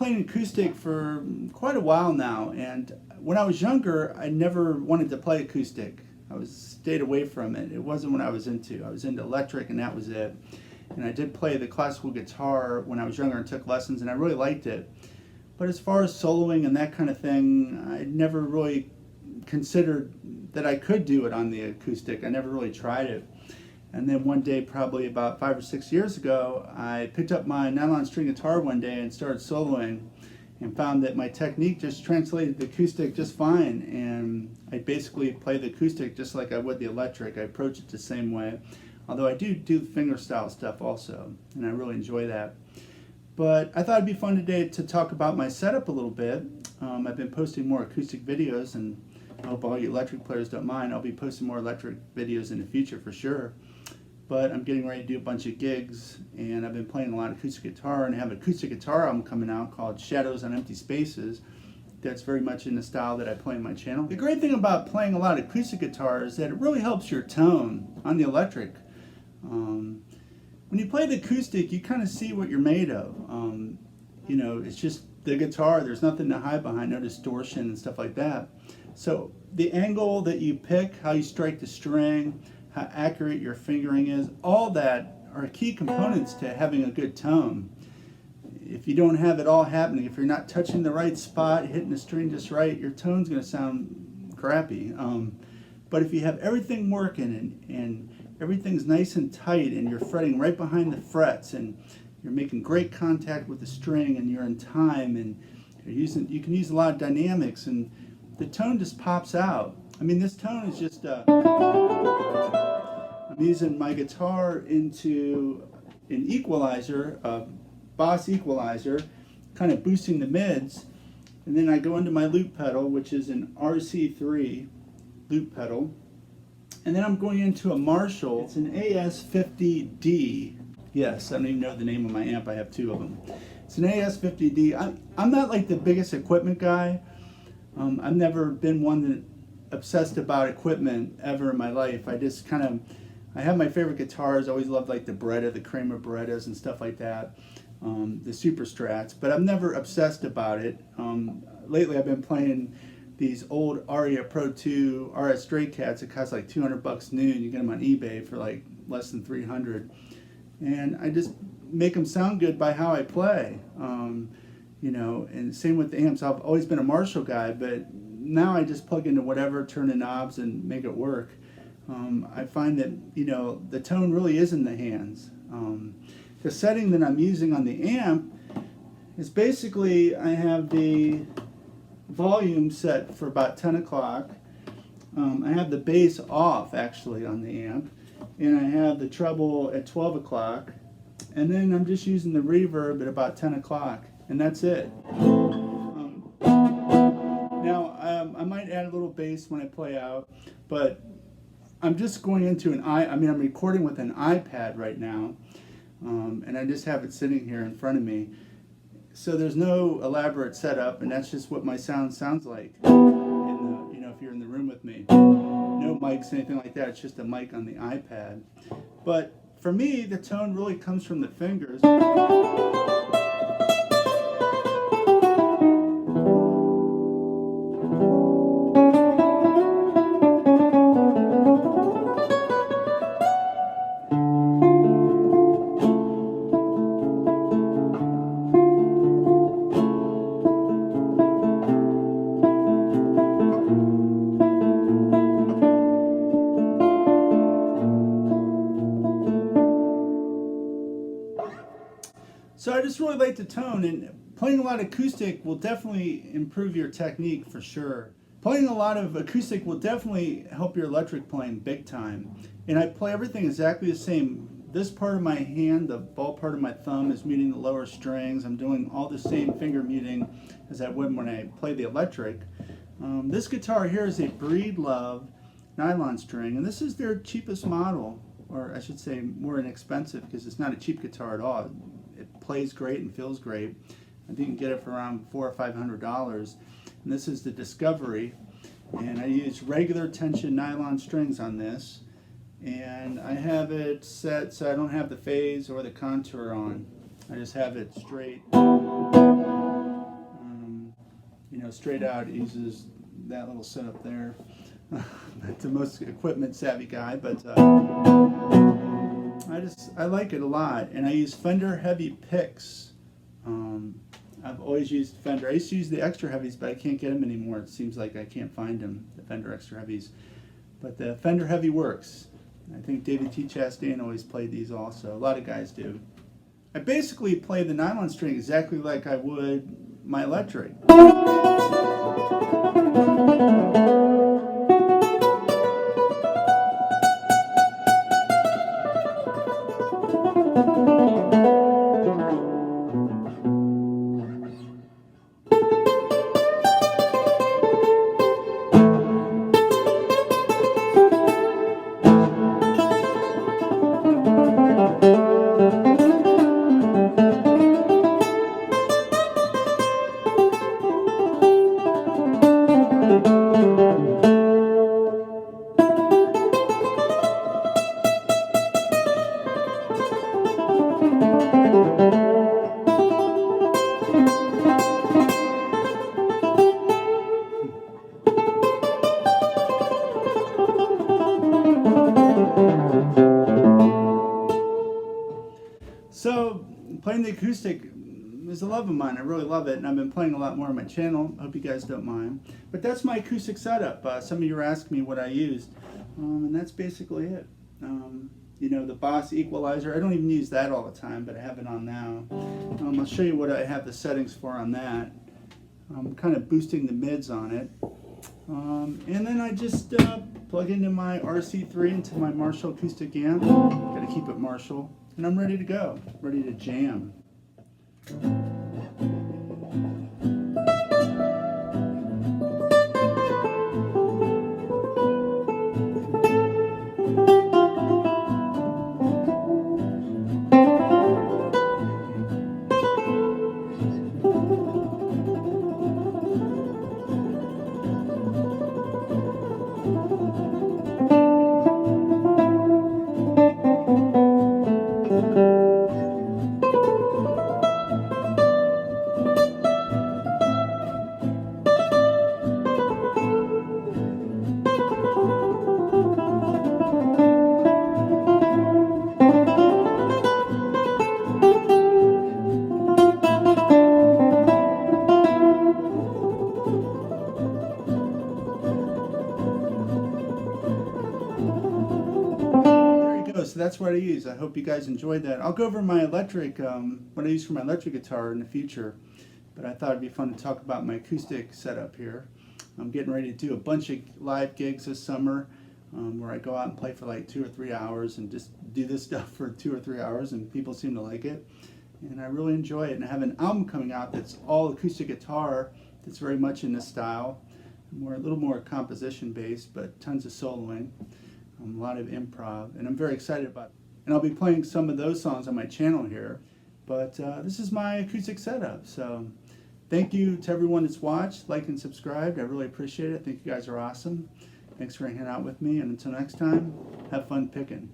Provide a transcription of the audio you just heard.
playing acoustic for quite a while now, and when I was younger, I never wanted to play acoustic. I stayed away from it. It wasn't what I was into. I was into electric, and that was it. And I did play the classical guitar when I was younger and took lessons, and I really liked it. But as far as soloing and that kind of thing, I never really considered that I could do it on the acoustic. I never really tried it. And then one day, probably about 5 or 6 years ago, I picked up my nylon string guitar one day and started soloing, and found that my technique just translated the acoustic just fine. And I basically play the acoustic just like I would the electric. I approach it the same way, although I do fingerstyle stuff also, and I really enjoy that. But I thought it'd be fun today to talk about my setup a little bit. I've been posting more acoustic videos, and I hope all you electric players don't mind. I'll be posting more electric videos in the future for sure. But I'm getting ready to do a bunch of gigs, and I've been playing a lot of acoustic guitar, and I have an acoustic guitar album coming out called Shadows on Empty Spaces. That's very much in the style that I play on my channel. The great thing about playing a lot of acoustic guitar is that it really helps your tone on the electric. When you play the acoustic, you kind of see what you're made of. You know, it's just the guitar. There's nothing to hide behind, no distortion and stuff like that. So the angle that you pick, how you strike the string, how accurate your fingering is, all that are key components to having a good tone. If you don't have it all happening, if you're not touching the right spot, hitting the string just right, your tone's going to sound crappy. But if you have everything working and everything's nice and tight, and you're fretting right behind the frets, and you're making great contact with the string, and you're in time, and you can use a lot of dynamics, and the tone just pops out. I mean, this tone is just I'm using my guitar into an equalizer, a Boss equalizer, kind of boosting the mids, and then I go into my loop pedal, which is an RC3 loop pedal, and then I'm going into a Marshall. It's an AS50D. Yes, I don't even know the name of my amp. I have two of them. It's an AS50D. I'm not like the biggest equipment guy. I've never been one that obsessed about equipment ever in my life. I just kind of, I have my favorite guitars. I always loved like the Beretta, the Kramer Berettas and stuff like that, the Super Strats, but I'm never obsessed about it. Lately I've been playing these old Aria Pro 2 RS Straight Cats. It costs like 200 bucks new, and you get them on eBay for like less than 300. And I just make them sound good by how I play. You know, and same with the amps. I've always been a Marshall guy, but now I just plug into whatever, turn the knobs, and make it work. I find that, you know, the tone really is in the hands. The setting that I'm using on the amp is basically, I have the volume set for about 10 o'clock. I have the bass off actually on the amp, and I have the treble at 12 o'clock, and then I'm just using the reverb at about 10 o'clock, and that's it. Now I might add a little bass when I play out, but I'm just going into I'm recording with an iPad right now, and I just have it sitting here in front of me. So there's no elaborate setup, and that's just what my sound sounds like. You know, if you're in the room with me, no mics, anything like that. It's just a mic on the iPad. But for me, the tone really comes from the fingers. So I just really like the tone, and playing a lot of acoustic will definitely improve your technique for sure. Playing a lot of acoustic will definitely help your electric playing big time. And I play everything exactly the same. This part of my hand, the ball part of my thumb, is muting the lower strings. I'm doing all the same finger muting as I would when I play the electric. This guitar here is a Breedlove nylon string, and this is their cheapest model, or I should say more inexpensive, because it's not a cheap guitar at all. It plays great and feels great. I think you can get it for around $400 or $500. And this is the Discovery, and I use regular tension nylon strings on this, and I have it set so I don't have the phase or the contour on. I just have it straight. straight out. It uses that little setup there. Not the most equipment savvy guy, but I like it a lot, and I use Fender heavy picks. I've always used Fender. I used to use the extra heavies, but I can't get them anymore. It seems like I can't find them, the Fender extra heavies. But the Fender heavy works. I think David T. Chastain always played these also. A lot of guys do. I basically play the nylon string exactly like I would my electric. So playing the acoustic is a love of mine. I really love it, and I've been playing a lot more on my channel. I hope you guys don't mind. But that's my acoustic setup. Some of you were asking me what I used, and that's basically it. The Boss equalizer, I don't even use that all the time, but I have it on now. I'll show you what I have the settings for on that. I'm kind of boosting the mids on it. And then I just plug into my RC3 into my Marshall acoustic amp. Got to keep it Marshall. And I'm ready to go, ready to jam. So that's what I use. I hope you guys enjoyed that. I'll go over my electric, what I use for my electric guitar in the future, but I thought it'd be fun to talk about my acoustic setup here. I'm getting ready to do a bunch of live gigs this summer where I go out and play for like 2 or 3 hours and just do this stuff for 2 or 3 hours, and people seem to like it. And I really enjoy it. And I have an album coming out that's all acoustic guitar that's very much in this style. A little more composition based, but tons of soloing. A lot of improv, and I'm very excited about it. And I'll be playing some of those songs on my channel here, but this is my acoustic setup. So thank you to everyone that's watched, liked, and subscribed. I really appreciate it. I think you guys are awesome. Thanks for hanging out with me, and until next time, have fun picking.